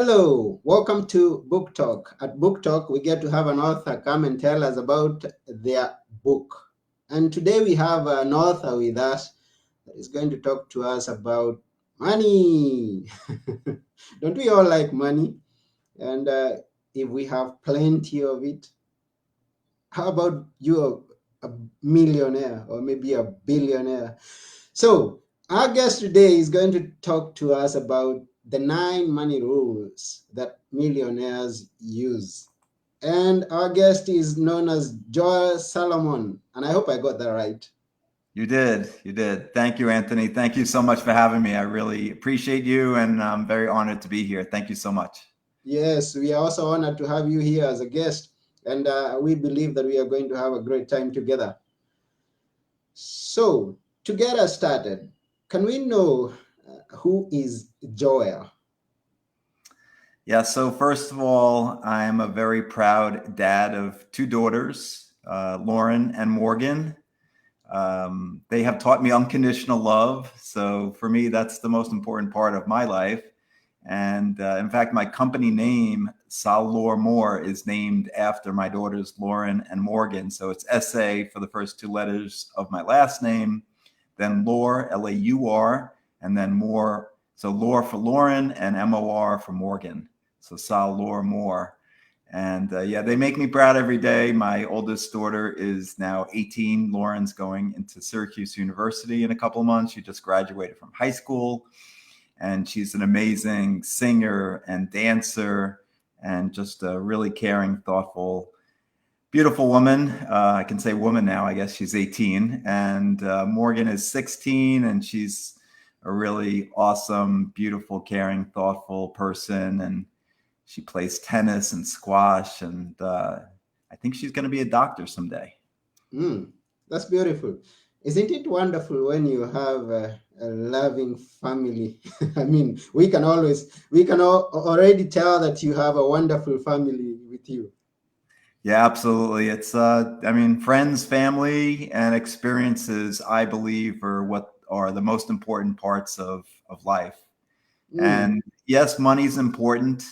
Hello, welcome to Book Talk. At Book Talk, we get to have an author come and tell us about their book. And today we have an author with us that is going to talk to us about money. Don't we all like money? And if we have plenty of it, how about you, a millionaire or maybe a billionaire? So, our guest today is going to talk to us about the 9 money rules that millionaires use. And our guest is known as Joel Salomon. And I hope I got that right. You did. You did. Thank you, Anthony. Thank you so much for having me. I really appreciate you, and I'm very honored to be here. Thank you so much. Yes, we are also honored to have you here as a guest. And we believe that we are going to have a great time together. So, to get us started, can we know who is Joel? Yeah, so first of all, I am a very proud dad of two daughters, Lauren and Morgan. They have taught me unconditional love. So for me, that's the most important part of my life. And in fact, my company name, Salor Moore, is named after my daughters, Lauren and Morgan. So it's SA for the first two letters of my last name, then Laur, Laur, and then Moore. So Laur for Lauren and MOR for Morgan. So Salor Moore. And yeah, they make me proud every day. My oldest daughter is now 18. Lauren's going into Syracuse University in a couple of months. She just graduated from high school. And she's an amazing singer and dancer and just a really caring, thoughtful, beautiful woman. I can say woman now. I guess she's 18. And Morgan is 16, and she's a really awesome, beautiful, caring, thoughtful person. And she plays tennis and squash. And I think she's going to be a doctor someday. Mm, that's beautiful. Isn't it wonderful when you have a loving family? I mean, we can already tell that you have a wonderful family with you. Yeah, absolutely. It's, I mean, friends, family, and experiences, I believe, are what are the most important parts of life. Mm, And yes, money's important,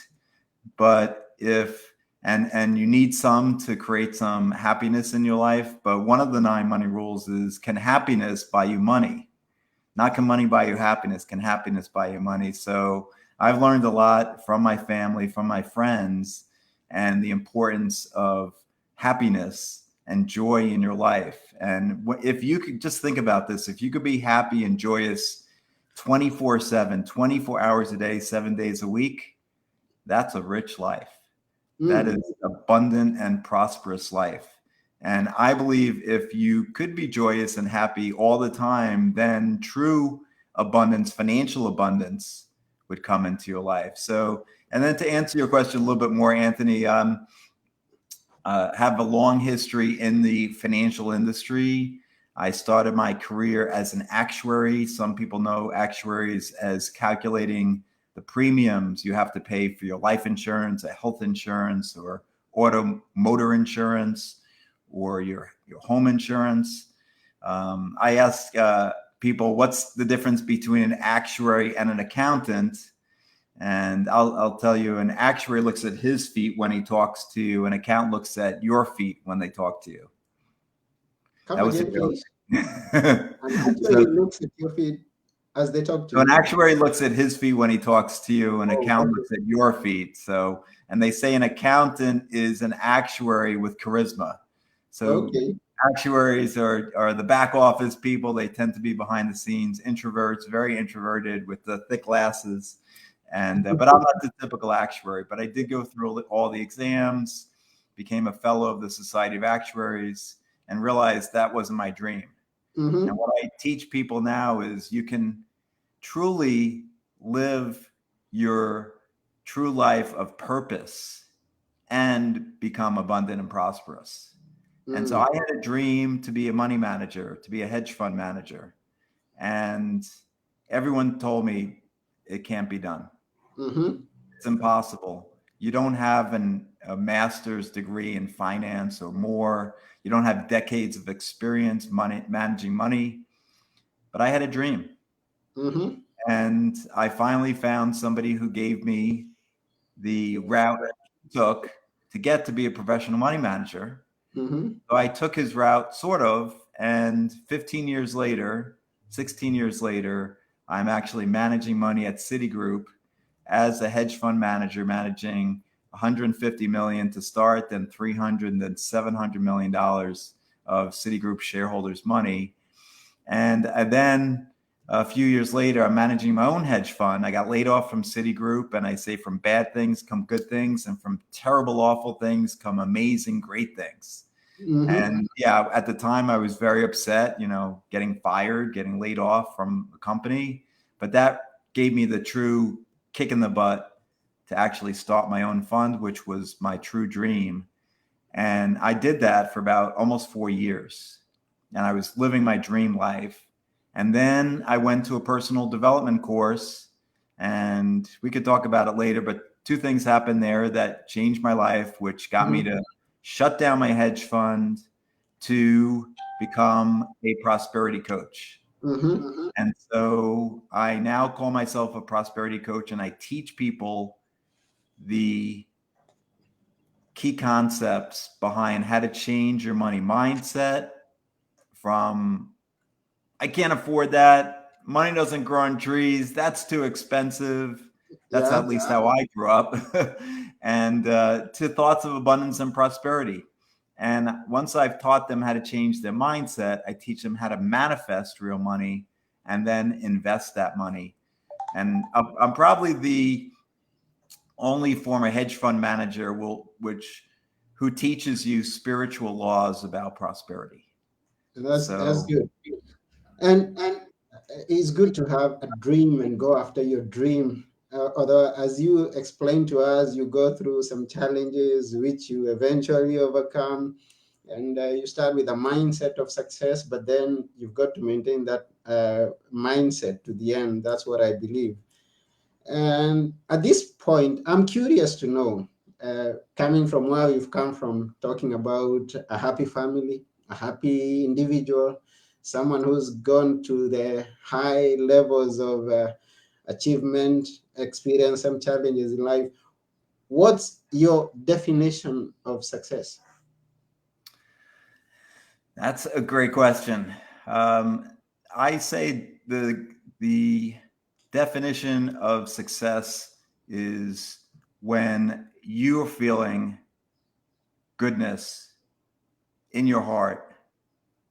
but if and you need some to create some happiness in your life. But one of the 9 money rules is, can happiness buy you money? Not can money buy you happiness, can happiness buy you money? So I've learned a lot from my family, from my friends, and the importance of happiness and joy in your life. And if you could just think about this, if you could be happy and joyous 24/7, 24 hours a day, 7 days a week, that's a rich life. That mm, is abundant and prosperous life. And I believe if you could be joyous and happy all the time, then true abundance, financial abundance would come into your life. So, and then to answer your question a little bit more, Anthony, have a long history in the financial industry. I started my career as an actuary. Some people know actuaries as calculating the premiums you have to pay for your life insurance, a health insurance, or auto motor insurance, or your home insurance. I ask people, what's the difference between an actuary and an accountant? And I'll tell you, an actuary looks at his feet when he talks to you. An accountant looks at your feet when they talk to you. come That was a again, joke. please. And actually so, looks at your feet as they talk to so an you. actuary looks at his feet when he talks to you. An Oh, accountant okay. looks at your feet. So, and they say an accountant is an actuary with charisma. So Okay. actuaries are the back office people. They tend to be behind the scenes, introverts, very introverted with the thick glasses. And but I'm not the typical actuary. But I did go through all the exams, became a fellow of the Society of Actuaries, and realized that wasn't my dream. And Mm-hmm. what I teach people now is you can truly live your true life of purpose and become abundant and prosperous. And so Mm, I had a dream to be a money manager, to be a hedge fund manager. And everyone told me it can't be done. mm-hmm. It's impossible. You don't have a master's degree in finance or more. You don't have decades of experience managing money. But I had a dream. Mm-hmm. And I finally found somebody who gave me the route he took to get to be a professional money manager. Mm-hmm. So I took his route, sort of, and 15 years later, 16 years later, I'm actually managing money at Citigroup as a hedge fund manager, managing 150 million to start, then 300, then 700 million dollars of Citigroup shareholders' money. And then a few years later, I'm managing my own hedge fund. I got laid off from Citigroup, and I say from bad things come good things, and from terrible, awful things come amazing, great things. Mm-hmm. And yeah, at the time I was very upset, getting fired, getting laid off from a company. But that gave me the true kick in the butt to actually start my own fund, which was my true dream. And I did that for about almost 4 years. And I was living my dream life. And then I went to a personal development course, and we could talk about it later, but two things happened there that changed my life, which got me to shut down my hedge fund to become a prosperity coach. Mm-hmm. And so I now call myself a prosperity coach, and I teach people the key concepts behind how to change your money mindset from I can't afford that. Money doesn't grow on trees. That's too expensive. That's Yeah. at least how I grew up. And to thoughts of abundance and prosperity. And once I've taught them how to change their mindset, I teach them how to manifest real money and then invest that money. And I'm probably the only former hedge fund manager who teaches you spiritual laws about prosperity. That's So good. And it's good to have a dream and go after your dream. Although, as you explained to us, you go through some challenges which you eventually overcome, and you start with a mindset of success, but then you've got to maintain that mindset to the end. That's what I believe. And at this point, I'm curious to know, coming from where you've come from, talking about a happy family, a happy individual, someone who's gone to the high levels of achievement, experience some challenges in life. What's your definition of success? that's a great question. I say the definition of success is when you're feeling goodness in your heart,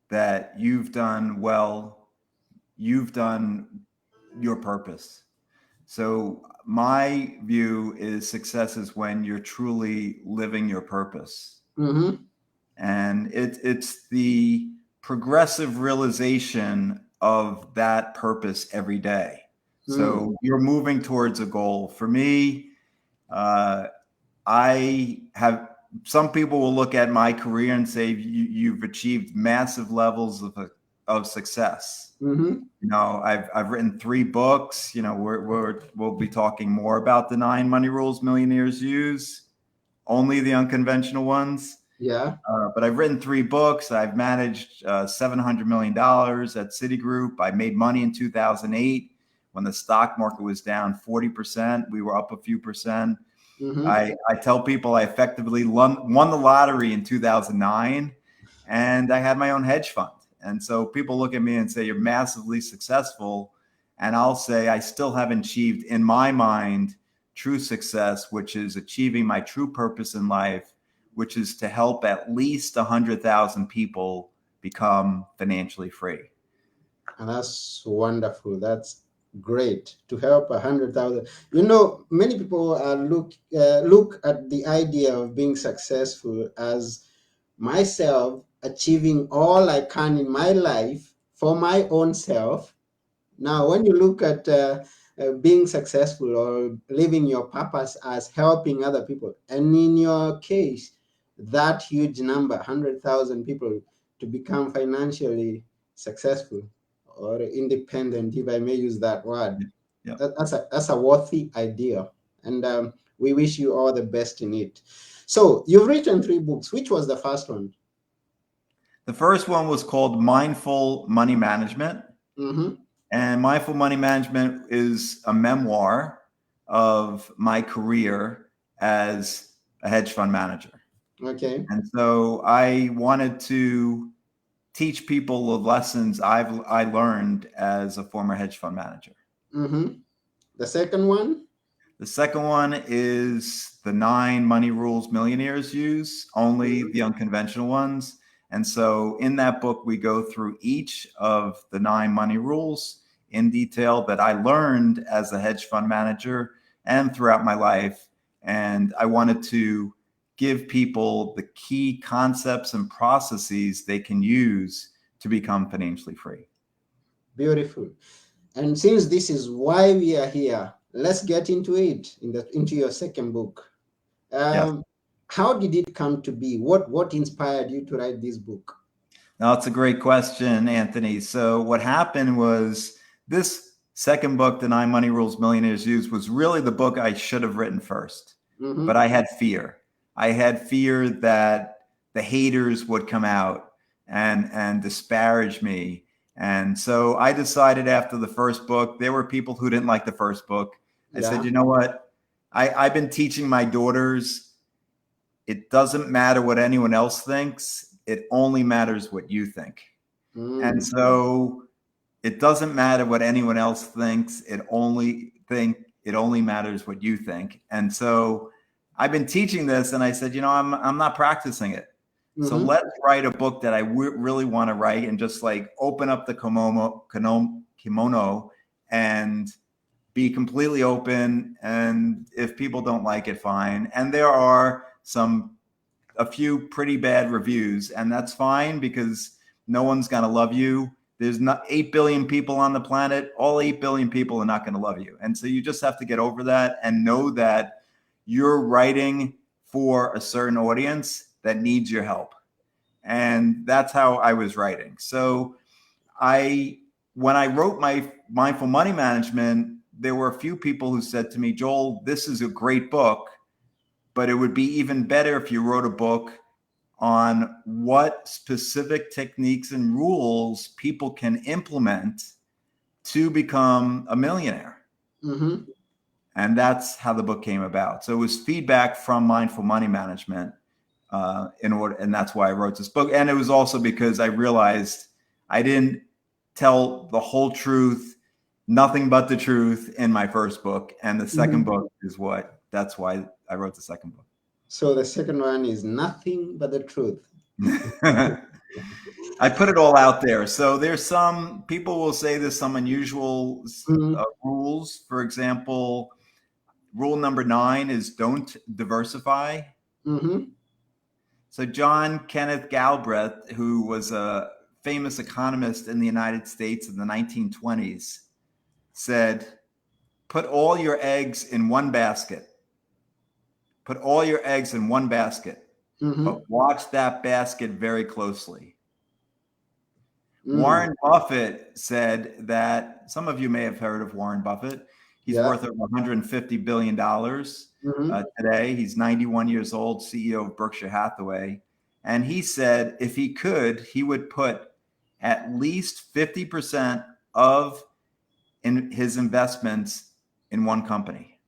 that you've done well, you've done your purpose. So my view is success is when you're truly living your purpose. Mm-hmm. And it's the progressive realization of that purpose every day. Mm. So you're moving towards a goal. For me, uh, I have some people will look at my career and say you've achieved massive levels of success. Mm-hmm. I've written 3 books. We'll be talking more about the 9 money rules millionaires use, only the unconventional ones. Yeah. But I've written 3 books. I've managed $700 million at Citigroup. I made money in 2008 when the stock market was down 40%. We were up a few percent. Mm-hmm. I tell people I effectively won the lottery in 2009, and I had my own hedge fund. And so people look at me and say, you're massively successful. And I'll say, I still haven't achieved, in my mind, true success, which is achieving my true purpose in life, which is to help at least 100,000 people become financially free. And that's wonderful. That's great to help 100,000. You know, many people look at the idea of being successful as myself achieving all I can in my life for my own self. Now, when you look at being successful or living your purpose as helping other people, and in your case, that huge number, 100,000 people, to become financially successful or independent, if I may use that word, Yeah. that's a worthy idea. And we wish you all the best in it. So, you've written 3 books. Which was the first one? The first one was called Mindful Money Management. Mm-hmm. And Mindful Money Management is a memoir of my career as a hedge fund manager. Okay. And so I wanted to teach people the lessons I learned as a former hedge fund manager. Mm-hmm. The second one? The second one is the 9 money rules millionaires use, only the unconventional ones. And so in that book, we go through each of the 9 money rules in detail that I learned as a hedge fund manager and throughout my life. And I wanted to give people the key concepts and processes they can use to become financially free. Beautiful. And since this is why we are here, let's get into it, into your second book. Yes. How did it come to be? What inspired you to write this book? Now, it's a great question, Anthony. So what happened was this second book, The 9 Money Rules Millionaires Use, was really the book I should have written first. Mm-hmm. But I had fear. I had fear that the haters would come out and disparage me. And so I decided after the first book, there were people who didn't like the first book. I said, you know what? I've been teaching my daughters, it doesn't matter what anyone else thinks. It only matters what you think. And so it doesn't matter what anyone else thinks. It only matters what you think. And so I've been teaching this, and I said, I'm not practicing it. Mm-hmm. So let's write a book that I really want to write, and just like open up the kimono and be completely open. And if people don't like it, fine. And there are a few pretty bad reviews, and that's fine, because no one's going to love you. There's not 8 billion people on the planet. All 8 billion people are not going to love you. And so you just have to get over that and know that you're writing for a certain audience that needs your help. And that's how I was writing. So when I wrote my Mindful Money Management, there were a few people who said to me, Joel, this is a great book, but it would be even better if you wrote a book on what specific techniques and rules people can implement to become a millionaire. Mm-hmm. And that's how the book came about. So it was feedback from Mindful Money Management and that's why I wrote this book. And it was also because I realized I didn't tell the whole truth, nothing but the truth in my first book. And the second book that's why I wrote the second book. So the second one is nothing but the truth. I put it all out there. So there's some people will say there's some unusual rules. For example, rule number 9 is don't diversify. Mm-hmm. So John Kenneth Galbraith, who was a famous economist in the United States in the 1920s, said, put all your eggs in one basket. Put all your eggs in one basket, but watch that basket very closely. Warren Buffett said that, some of you may have heard of Warren Buffett. He's worth over $150 billion today. He's 91 years old, CEO of Berkshire Hathaway. And he said if he could, he would put at least 50% of his investments in one company.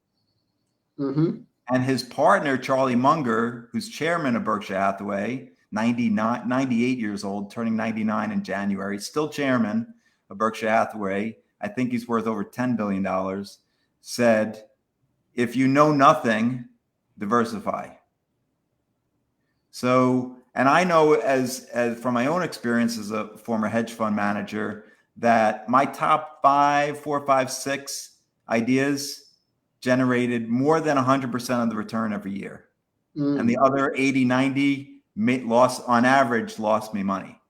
And his partner, Charlie Munger, who's chairman of Berkshire Hathaway, 98 years old, turning 99 in January, still chairman of Berkshire Hathaway, I think he's worth over $10 billion, said, if you know nothing, diversify. So, and I know as from my own experience as a former hedge fund manager, that my top 4, 5, 6 ideas generated more than 100% of the return every year. And the other 80, 90 on average lost me money.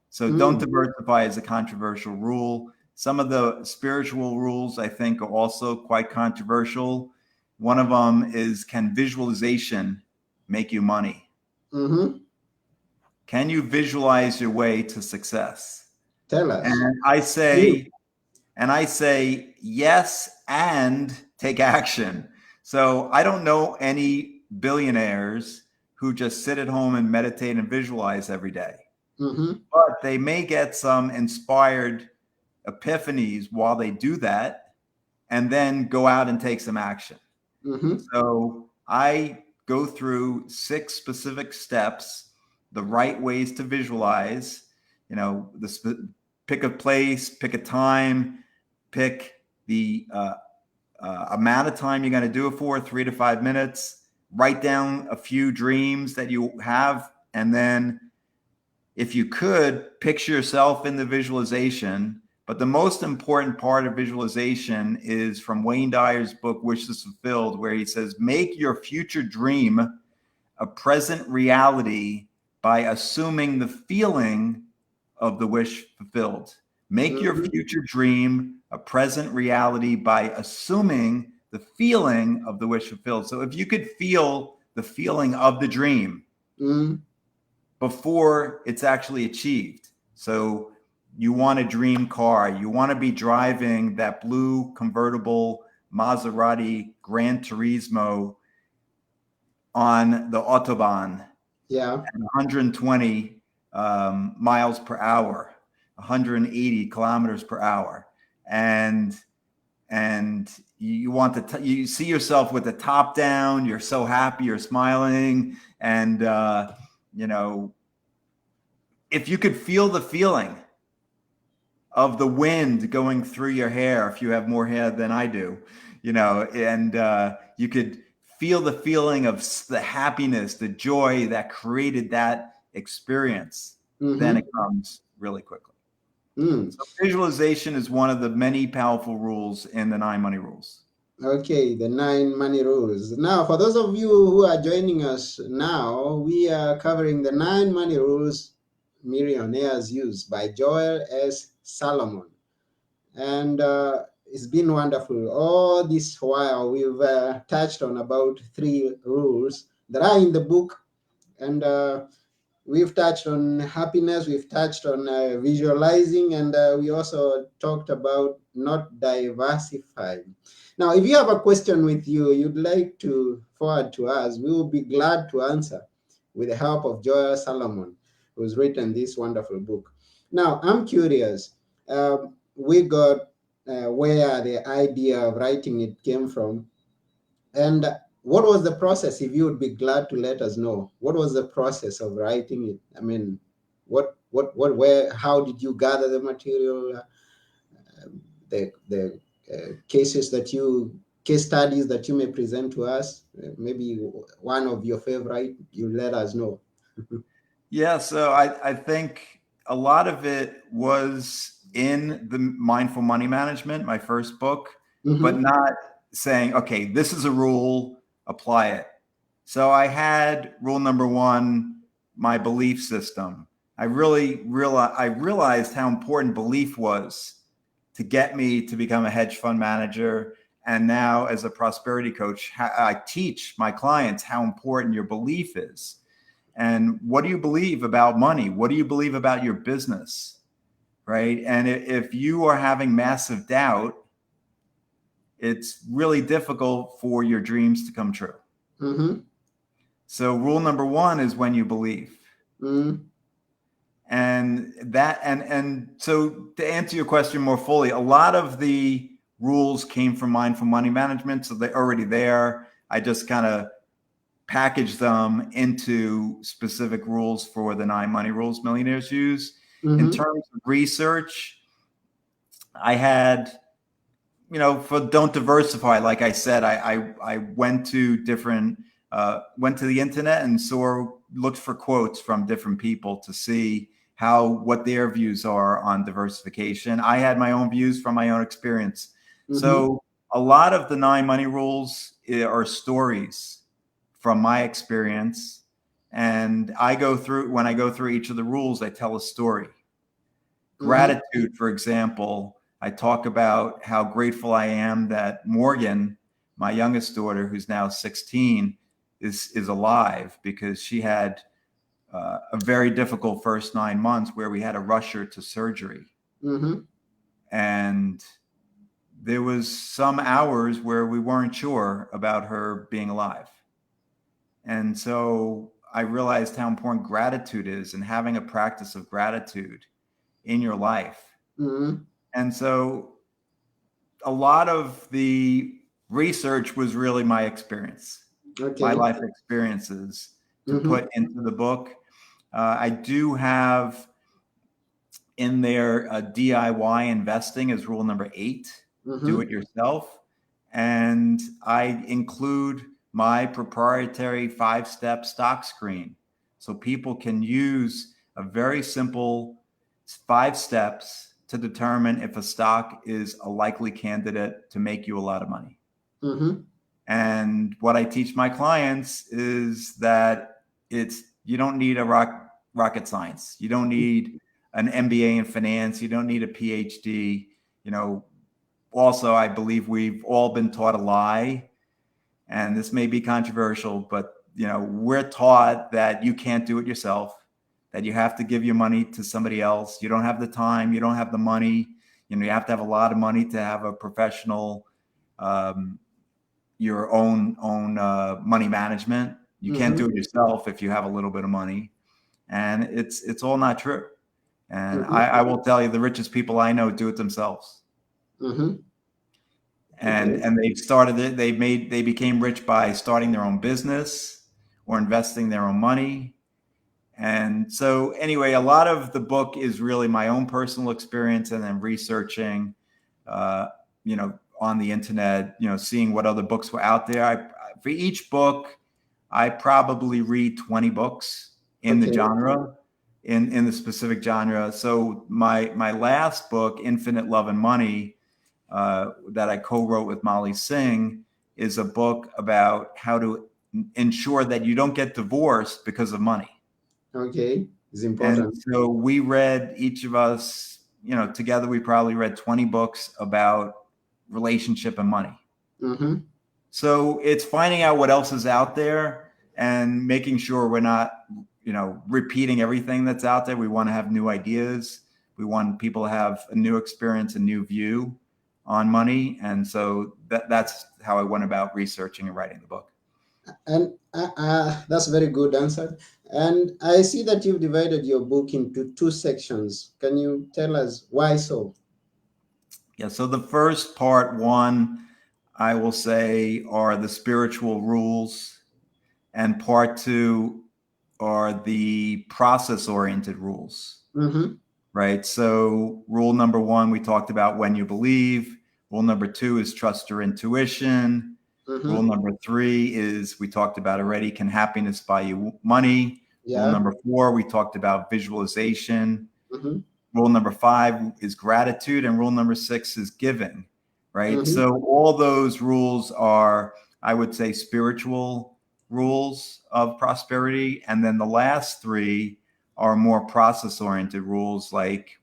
So don't diversify is a controversial rule. Some of the spiritual rules I think are also quite controversial. One of them is, can visualization make you money? Can you visualize your way to success? Tell us. And I say yes, and take action. So I don't know any billionaires who just sit at home and meditate and visualize every day. But they may get some inspired epiphanies while they do that, and then go out and take some action. So I go through 6 specific steps, the right ways to visualize, pick a place, pick a time, pick the amount of time you're going to do it for, 3 to 5 minutes, write down a few dreams that you have, and then if you could, picture yourself in the visualization. But the most important part of visualization is from Wayne Dyer's book, Wishes Fulfilled, where he says, make your future dream a present reality by assuming the feeling of the wish fulfilled. Make your Mm-hmm. future dream a present reality by assuming the feeling of the wish fulfilled. So if you could feel the feeling of the dream Mm-hmm. before it's actually achieved. So you want a dream car. You want to be driving that blue convertible Maserati Gran Turismo on the Autobahn Yeah. at 120 miles per hour, 180 kilometers per hour. And you want to, you see yourself with the top down, you're so happy, you're smiling. And, if you could feel the feeling of the wind going through your hair, if you have more hair than I do, and you could feel the feeling of the happiness, the joy that created that experience, then it Mm-hmm. comes really quickly. Mm. So visualization is one of the many powerful rules in the 9 money rules. Okay, the 9 money rules. Now, for those of you who are joining us now, we are covering the 9 money rules millionaires use by Joel S. Salomon. And it's been wonderful. All this while, we've touched on about 3 rules that are in the book. And we've touched on happiness, we've touched on visualizing, and we also talked about not diversifying. Now, if you have a question with you, you'd like to forward to us, we will be glad to answer with the help of Joel Salomon, who's written this wonderful book. Now, I'm curious. We got where the idea of writing it came from, and what was the process? If you would be glad to let us know, what was the process of writing it? I mean, where, how did you gather the material? The case studies that you may present to us. Maybe one of your favorite. You let us know. Yeah, so I think a lot of it was in the Mindful Money Management, my first book, but Mm-hmm. not saying, okay, this is a rule, apply it. So I had rule number 1, my belief system. I realized how important belief was to get me to become a hedge fund manager. And now, as a prosperity coach, I teach my clients how important your belief is. And what do you believe about money? What do you believe about your business? Right. And if you are having massive doubt, it's really difficult for your dreams to come true. Mm-hmm. So rule number 1 is when you believe. Mm-hmm. And so to answer your question more fully, a lot of the rules came from Mindful Money Management. So they're already there. I just kind of package them into specific rules for the 9 money rules millionaires use. In Mm-hmm. terms of research, I had, for don't diversify, like I said, I went to went to the internet and looked for quotes from different people to see what their views are on diversification. I had my own views from my own experience. Mm-hmm. So a lot of the 9 money rules are stories from my experience. And when I go through each of the rules, I tell a story. Mm-hmm. Gratitude, for example, I talk about how grateful I am that Morgan, my youngest daughter, who's now 16, is alive, because she had a very difficult first 9 months where we had to rush her to surgery. Mm-hmm. And there was some hours where we weren't sure about her being alive. And so I realized how important gratitude is, and having a practice of gratitude in your life. Mm-hmm. And so a lot of the research was really my experience. my Okay. life experiences to Mm-hmm. put into the book. I do have in there DIY investing is rule number 8, do Mm-hmm. it yourself. And I include my proprietary 5-step stock screen. So people can use a very simple 5 steps to determine if a stock is a likely candidate to make you a lot of money. Mm-hmm. And what I teach my clients is that you don't need a rocket science. You don't need an MBA in finance. You don't need a PhD. You know, also, I believe we've all been taught a lie, and this may be controversial, but we're taught that you can't do it yourself, that you have to give your money to somebody else. You don't have the time. You don't have the money. You have to have a lot of money to have a professional um, your own money management. You can't Mm-hmm. do it yourself if you have a little bit of money, and it's all not true. And Mm-hmm. I will tell you, the richest people I know do it themselves, Mm-hmm. and Okay. and they've started it. They became rich by starting their own business or investing their own money. And so anyway, a lot of the book is really my own personal experience, and then researching, uh, on the internet, seeing what other books were out there. For each book, I probably read 20 books in the Okay. genre, in the specific genre. So my last book, Infinite Love and Money, that I co-wrote with Molly Singh, is a book about how to ensure that you don't get divorced because of money. Okay. It's And important. so we read, each of us, together we probably read 20 books about relationship and money. Mm-hmm. So it's finding out what else is out there and making sure we're not, repeating everything that's out there. We want to have new ideas. We want people to have a new experience, a new view on money. And so that's how I went about researching and writing the book. And that's a very good answer. And I see that you've divided your book into two sections. Can you tell us why so? Yeah. So the first part one, I will say, are the spiritual rules, and part two are the process oriented rules, Mm-hmm. right? So rule number 1, we talked about when you believe. Rule number 2 is trust your intuition. Rule Mm-hmm. number 3 is, we talked about already, can happiness buy you money? Rule Yeah. number 4, we talked about visualization. Mm-hmm. Rule number 5 is gratitude, and rule number 6 is giving, right? Mm-hmm. So all those rules are, I would say, spiritual rules of prosperity. And then the last 3 are more process oriented rules, like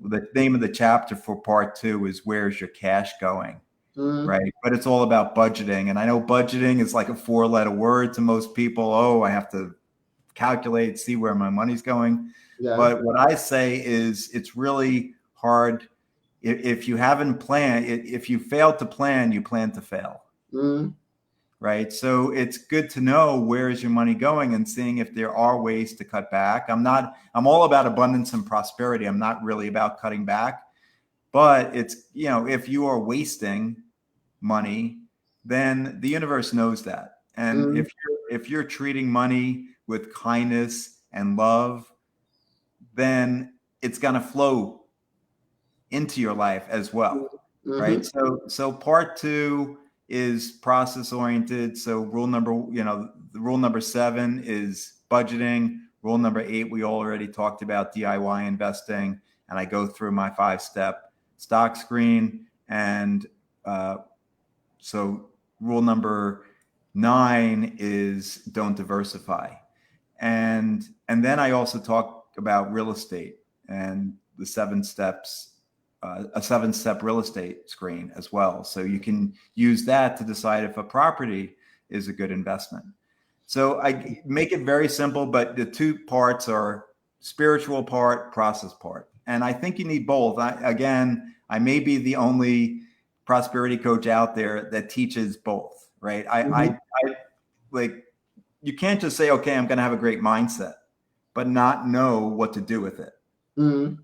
the name of the chapter for part 2 is Where's Your Cash Going? Mm-hmm. Right. But it's all about budgeting. And I know budgeting is like a 4-letter word to most people. Oh, I have to calculate, see where my money's going. Yeah. But what I say is, it's really hard if you haven't planned. If you fail to plan, you plan to fail. Mm-hmm. Right. So it's good to know where is your money going and seeing if there are ways to cut back. I'm all about abundance and prosperity. I'm not really about cutting back, but it's, if you are wasting money, then the universe knows that. And Mm-hmm. if you're treating money with kindness and love, then it's going to flow into your life as well, right? Mm-hmm. So part 2 is process oriented. So the rule number 7 is budgeting. Rule number 8, we already talked about, DIY investing, and I go through my 5-step stock screen. And so rule number 9 is don't diversify. And then I also talk about real estate and the 7 steps, a 7-step real estate screen as well. So you can use that to decide if a property is a good investment. So I make it very simple, but the 2 parts are spiritual part, process part. And I think you need both. I may be the only prosperity coach out there that teaches both, right? Mm-hmm. I like, you can't just say, okay, I'm going to have a great mindset, but not know what to do with it, Mm-hmm.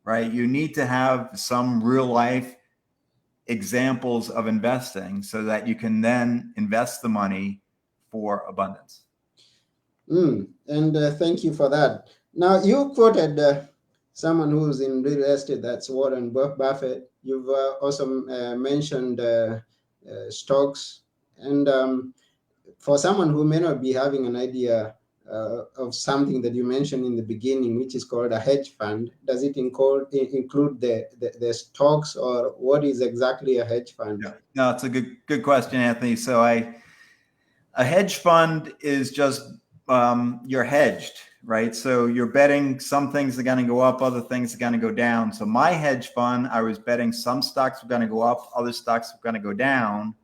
right? You need to have some real life examples of investing so that you can then invest the money for abundance. And thank you for that. Now, you quoted someone who's in real estate, that's Warren Buffett. You've also mentioned stocks. And for someone who may not be having an idea of something that you mentioned in the beginning, which is called a hedge fund, does it include the stocks, or what is exactly a hedge fund? Yeah. No, it's a good question, Anthony. So a hedge fund is just you're hedged, right? So you're betting some things are going to go up, other things are going to go down. So my hedge fund, I was betting some stocks were going to go up, other stocks were going to go down.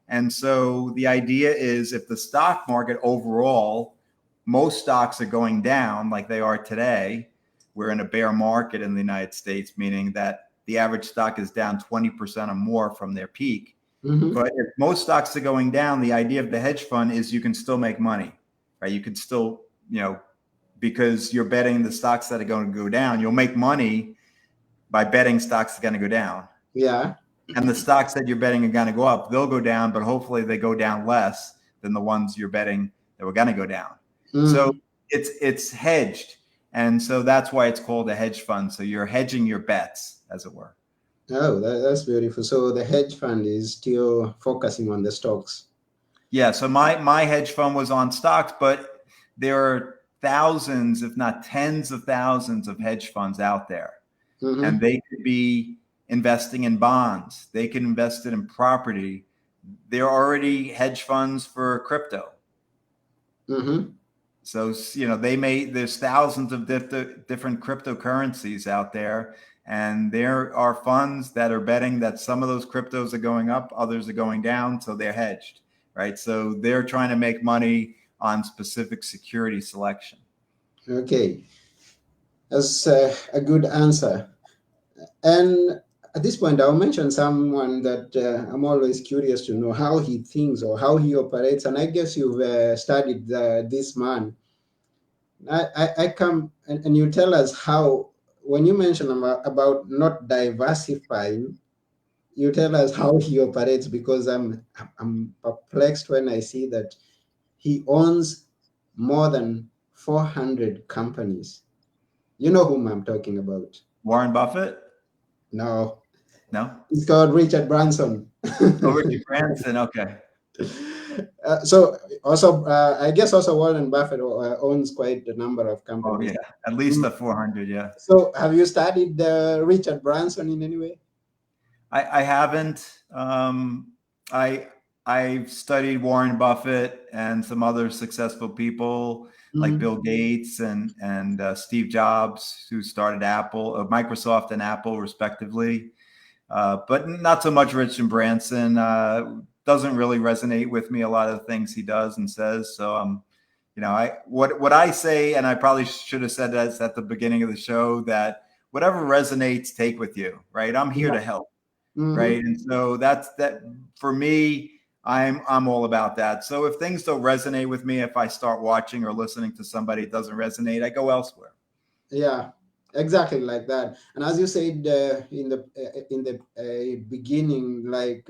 And so the idea is if the stock market overall, most stocks are going down like they are today. We're in a bear market in the United States, meaning that the average stock is down 20% or more from their peak. Mm-hmm. But if most stocks are going down, the idea of the hedge fund is you can still make money, right? You can still, because you're betting the stocks that are going to go down, you'll make money by betting stocks are going to go down. Yeah. And the stocks that you're betting are going to go up, they'll go down, but hopefully they go down less than the ones you're betting that were going to go down. So it's hedged. And so that's why it's called a hedge fund. So you're hedging your bets, as it were. Oh, that's beautiful. So the hedge fund is still focusing on the stocks. Yeah. So my hedge fund was on stocks, but there are thousands, if not tens of thousands of hedge funds out there. Mm-hmm. And they could be investing in bonds. They can invest it in property. There are already hedge funds for crypto. Mm-hmm. So, there's thousands of different cryptocurrencies out there. And there are funds that are betting that some of those cryptos are going up, others are going down. So they're hedged, right? So they're trying to make money on specific security selection. Okay. That's a good answer. And at this point, I'll mention someone that I'm always curious to know how he thinks or how he operates. And I guess you've studied this man. I come and you tell us how, when you mention about not diversifying, you tell us how he operates, because I'm perplexed when I see that he owns more than 400 companies. You know whom I'm talking about? Warren Buffett? No, No? it's called Richard Branson. Oh, Richard Branson. Okay. So also, I guess also Warren Buffett owns quite a number of Oh, companies. yeah. At least the 400. Yeah. So have you studied Richard Branson in any way? I haven't. I've studied Warren Buffett and some other successful people like Bill Gates and Steve Jobs, who started Microsoft and Apple, respectively. But not so much Richard Branson. Doesn't really resonate with me, a lot of the things he does and says. So what I say, and I probably should have said that at the beginning of the show, that whatever resonates, take with you, right? I'm here to help. Right. And so that for me, I'm all about that. So if things don't resonate with me, if I start watching or listening to somebody, it doesn't resonate, I go elsewhere. Yeah, exactly like that. And as you said in the beginning, like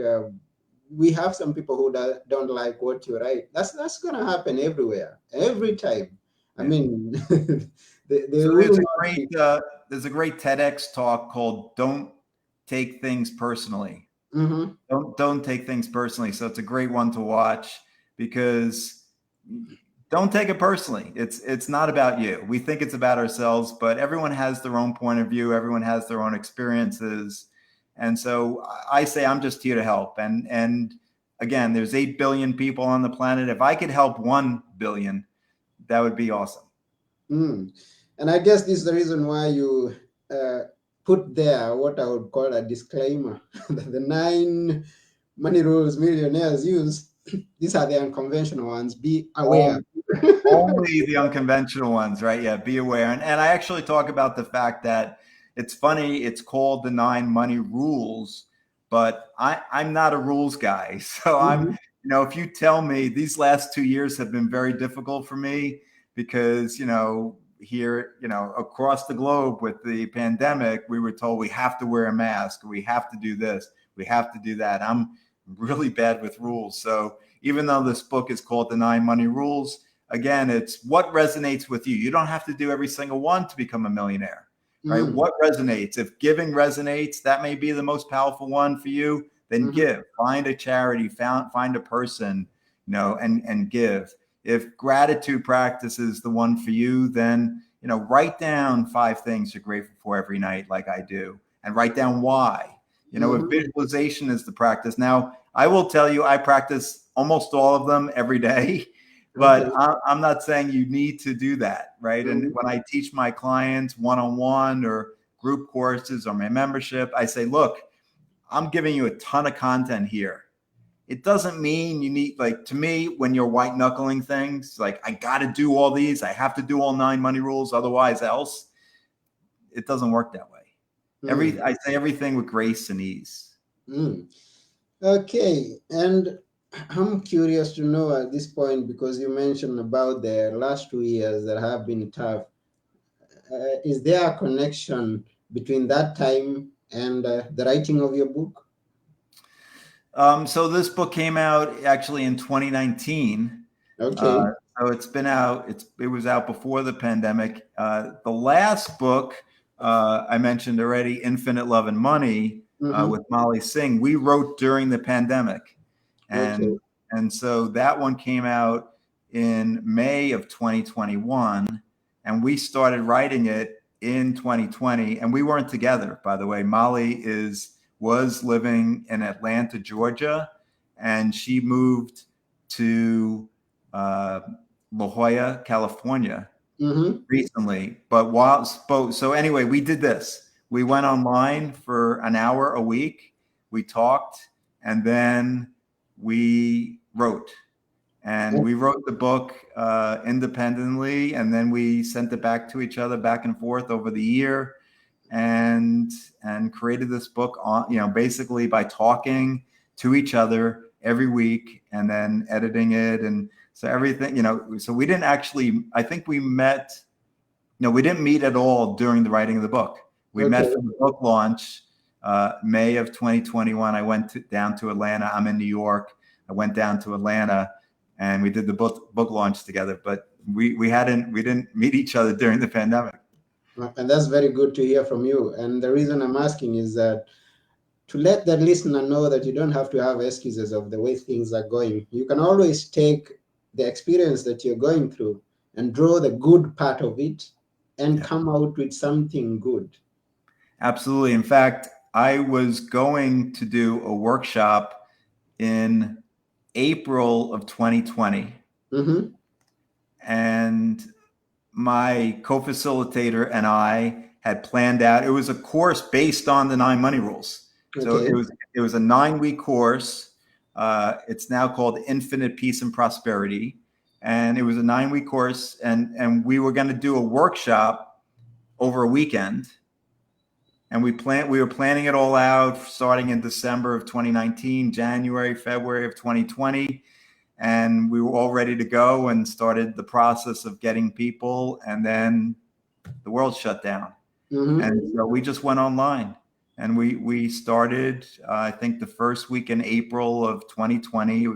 we have some people who don't like what you write. That's gonna happen everywhere, every time. I mean, they So will not be. there's a great TEDx talk called "Don't Take Things Personally." Mm-hmm. Don't take things personally. So it's a great one to watch, because don't take it personally. It's not about you. We think it's about ourselves, but everyone has their own point of view. Everyone has their own experiences. And so I say I'm just here to help. And again, there's 8 billion people on the planet. If I could help 1 billion, that would be awesome. And I guess this is the reason why you uh, put there what I would call a disclaimer that the 9 money rules millionaires use, these are the unconventional ones. Be aware. Only the unconventional ones, right? Yeah, be aware. And I actually talk about the fact that it's funny, it's called the 9 money rules, but I'm not a rules guy. So if you tell me these last 2 years have been very difficult for me because, here, across the globe with the pandemic, we were told we have to wear a mask, we have to do this, we have to do that. really bad with rules. So even though this book is called The 9 Money Rules, again, it's what resonates with you. You don't have to do every single one to become a millionaire, right? Mm-hmm. What resonates? If giving resonates, that may be the most powerful one for you. Then Mm-hmm. give. Find a charity. Find a person, and give. If gratitude practice is the one for you, then write down 5 things you're grateful for every night, like I do, and write down why. If Mm-hmm. visualization is the practice. Now, I will tell you, I practice almost all of them every day, Okay. but I'm not saying you need to do that, right? And Mm-hmm. when I teach my clients one-on-one or group courses or my membership, I say, look, I'm giving you a ton of content here. It doesn't mean you need, like, to me, when you're white knuckling things, like, I got to do all these, I have to do all 9 money rules, otherwise else, it doesn't work that way. Mm. I say everything with grace and ease. Mm. Okay, and I'm curious to know at this point, because you mentioned about the last 2 years that have been tough. Is there a connection between that time and the writing of your book? So this book came out actually in 2019. Uh, Okay. so it's been out. It was out before the pandemic. The last book I mentioned already, Infinite Love and Money, Mm-hmm. with Molly Singh, we wrote during the pandemic, Okay. and so that one came out in May of 2021, and we started writing it in 2020, and we weren't together, by the way. Molly was living in Atlanta, Georgia, and she moved to uh, La Jolla, California Mm-hmm. recently. So anyway, we did this. We went online for an hour a week. We talked, and then we wrote. And we wrote the book independently, and then we sent it back to each other, back and forth over the year, and created this book on, basically by talking to each other every week and then editing it. And so everything, so we didn't actually, I think we met, no, we didn't meet at all during the writing of the book. We met Okay. for the book launch, May of 2021. I went down to Atlanta. I'm in New York. I went down to Atlanta, and we did the book launch together. But we didn't meet each other during the pandemic. And that's very good to hear from you. And the reason I'm asking is that to let the listener know that you don't have to have excuses of the way things are going. You can always take the experience that you're going through and draw the good part of it and Yeah, come out with something good. absolutely. In fact, I was going to do a workshop in April of 2020, Mm-hmm. and my co-facilitator and I had planned out. It was a course based on the 9 money rules. So Okay. it was a 9-week course. It's now called Infinite Peace and Prosperity, and it was a 9-week course. And we were going to do a workshop over a weekend. And we were planning it all out starting in December of 2019, January, February of 2020. And we were all ready to go and started the process of getting people. And then the world shut down. Mm-hmm. And so we just went online, and we started, I think the first week in April of 2020.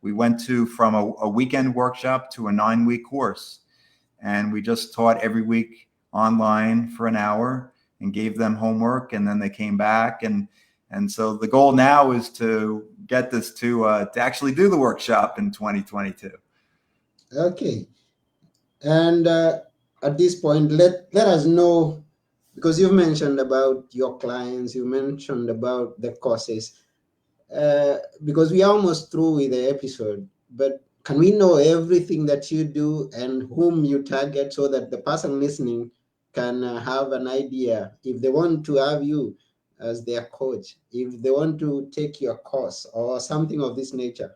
We went from a weekend workshop to a 9-week course. And we just taught every week online for an hour and gave them homework, and then they came back. And so the goal now is to get this to actually do the workshop in 2022. Okay. And at this point, let us know, because you've mentioned about your clients, you mentioned about the courses. Because we are almost through with the episode, but can we know everything that you do and whom you target so that the person listening can have an idea if they want to have you as their coach, if they want to take your course or something of this nature?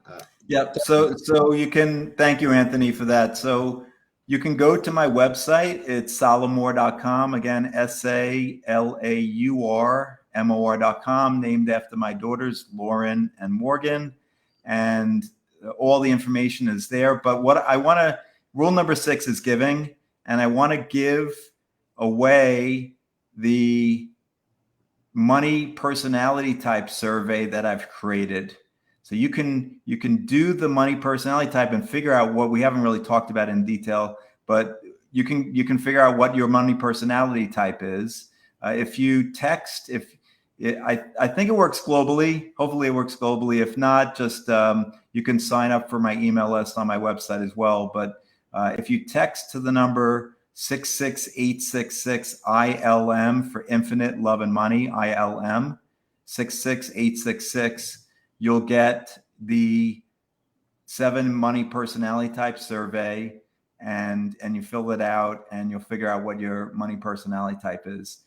Uh, Yep. So you can, thank you, Anthony, for that. So you can go to my website. It's salamour.com. Again, SALAURMOR.com, named after my daughters, Lauren and Morgan. And all the information is there. But rule number 6 is giving. And I want to give away the money personality type survey that I've created. So you can do the money personality type and figure out what we haven't really talked about in detail, but you can figure out what your money personality type is. If you text, I think it works globally. Hopefully it works globally. If not, just you can sign up for my email list on my website as well. But if you text to the number 66866 ILM for Infinite Love and Money, ILM 66866, you'll get the 7 money personality type survey, and you fill it out and you'll figure out what your money personality type is.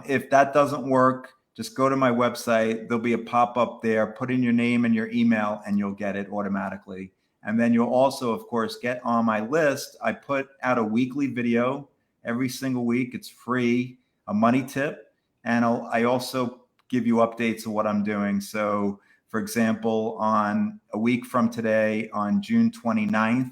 If that doesn't work, just go to my website. There'll be a pop-up there. Put in your name and your email and you'll get it automatically. And then you'll also, of course, get on my list. I put out a weekly video every single week. It's free, a money tip. And I also give you updates of what I'm doing. So, for example, on a week from today, on June 29th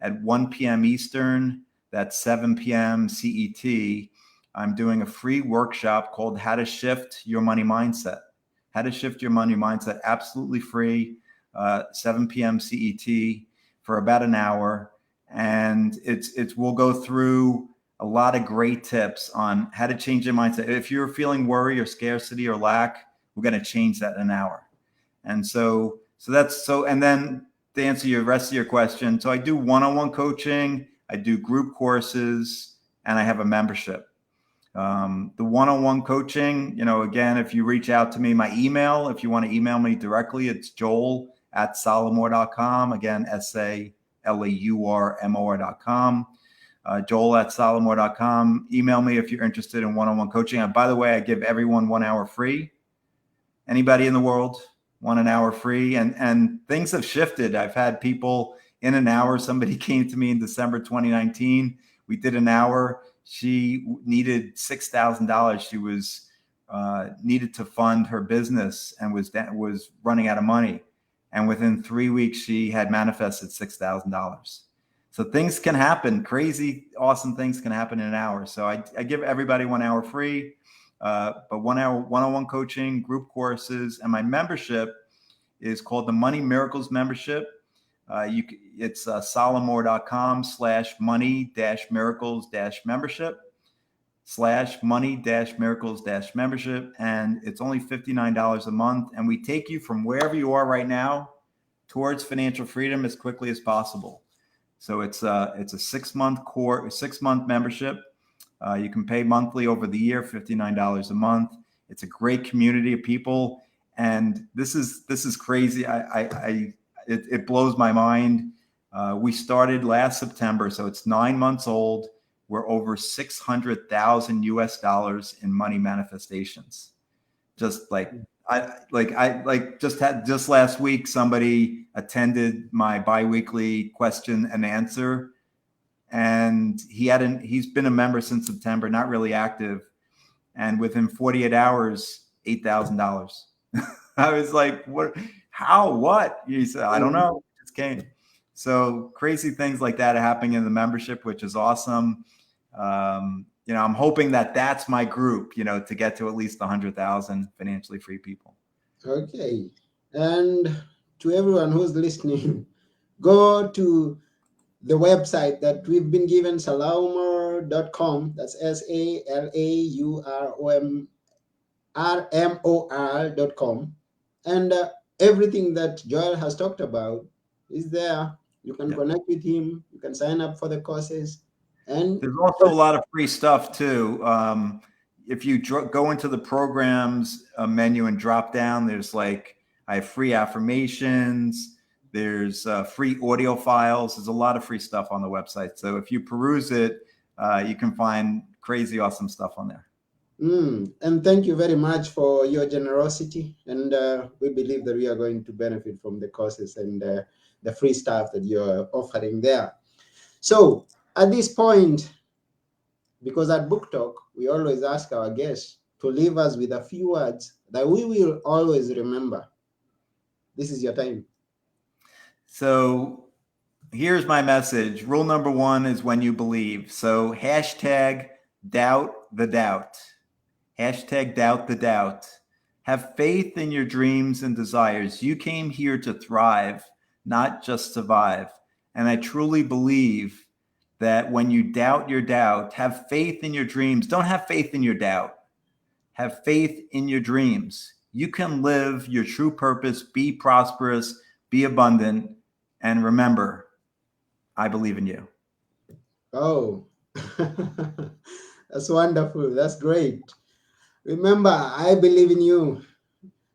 at 1 p.m. Eastern, that's 7 p.m. CET, I'm doing a free workshop called How to Shift Your Money Mindset. How to Shift Your Money Mindset, absolutely free, 7 p.m. CET for about an hour. And we'll go through a lot of great tips on how to change your mindset. If you're feeling worry or scarcity or lack, we're going to change that in an hour. And and then to answer your rest of your question, so I do one-on-one coaching, I do group courses, and I have a membership. The one-on-one coaching, again, if you reach out to me, my email, if you want to email me directly, it's joel@salamore.com. Again, SALEURMOR.com. Joel@salamore.com. Email me if you're interested in one-on-one coaching. And by the way, I give everyone 1 hour free. Anybody in the world want an hour free? And things have shifted. I've had people in an hour. Somebody came to me in December 2019. We did an hour. She needed $6,000. She was needed to fund her business and was running out of money. And within 3 weeks, she had manifested $6,000. So things can happen. Crazy, awesome things can happen in an hour. So I give everybody 1 hour free, but 1 hour one-on-one coaching, group courses, and my membership is called the Money Miracles Membership. It's salamore.com/money-miracles-membership/money-miracles-membership. And it's only $59 a month. And we take you from wherever you are right now towards financial freedom as quickly as possible. So it's a 6-month membership. You can pay monthly over the year, $59 a month. It's a great community of people. And this is crazy. It blows my mind. We started last September, so it's 9 months old. We're over 600,000 US dollars in money manifestations. Just just last week, somebody attended my biweekly question and answer, and he's been a member since September, not really active, and within 48 hours, $8,000. I was like, what? How? What? He said, I don't know. It just came. So crazy things like that are happening in the membership, which is awesome. I'm hoping that that's my group, to get to at least 100,000 financially free people. Okay. And to everyone who's listening, go to the website that we've been given, salaumor.com. That's SALAUMRMOR.com. And everything that Joel has talked about is there. You can connect with him. You can sign up for the courses. And there's also a lot of free stuff too. If you go into the programs menu and drop down, there's I have free affirmations. There's free audio files. There's a lot of free stuff on the website. So if you peruse it, you can find crazy, awesome stuff on there. And thank you very much for your generosity. And we believe that we are going to benefit from the courses and the free stuff that you're offering there. So at this point, because at Book Talk, we always ask our guests to leave us with a few words that we will always remember. This is your time. So here's my message. Rule number 1 is when you believe. So #doubt the doubt. Hashtag doubt the doubt. Have faith in your dreams and desires. You came here to thrive, not just survive. And I truly believe that when you doubt your doubt, have faith in your dreams. Don't have faith in your doubt. Have faith in your dreams. You can live your true purpose, be prosperous, be abundant, and remember, I believe in you. Oh, that's wonderful. That's great. Remember, I believe in you.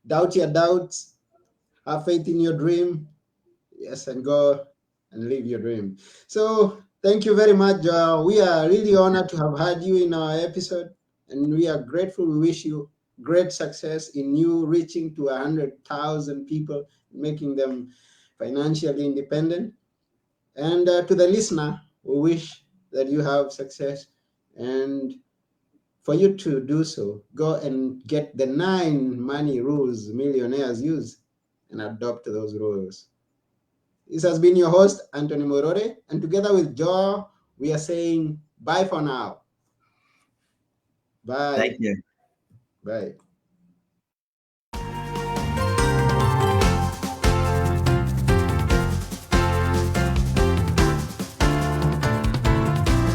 Doubt your doubts. Have faith in your dream. Yes, and go and live your dream. So, thank you very much. We are really honored to have had you in our episode, and we are grateful. We wish you great success in you reaching to 100,000 people, making them financially independent. And to the listener, we wish that you have success. And for you to do so, go and get the 9 money rules millionaires use and adopt those rules. This has been your host, Anthony Muiruri, and together with Joe, we are saying bye for now. Thank Bye. you. Bye.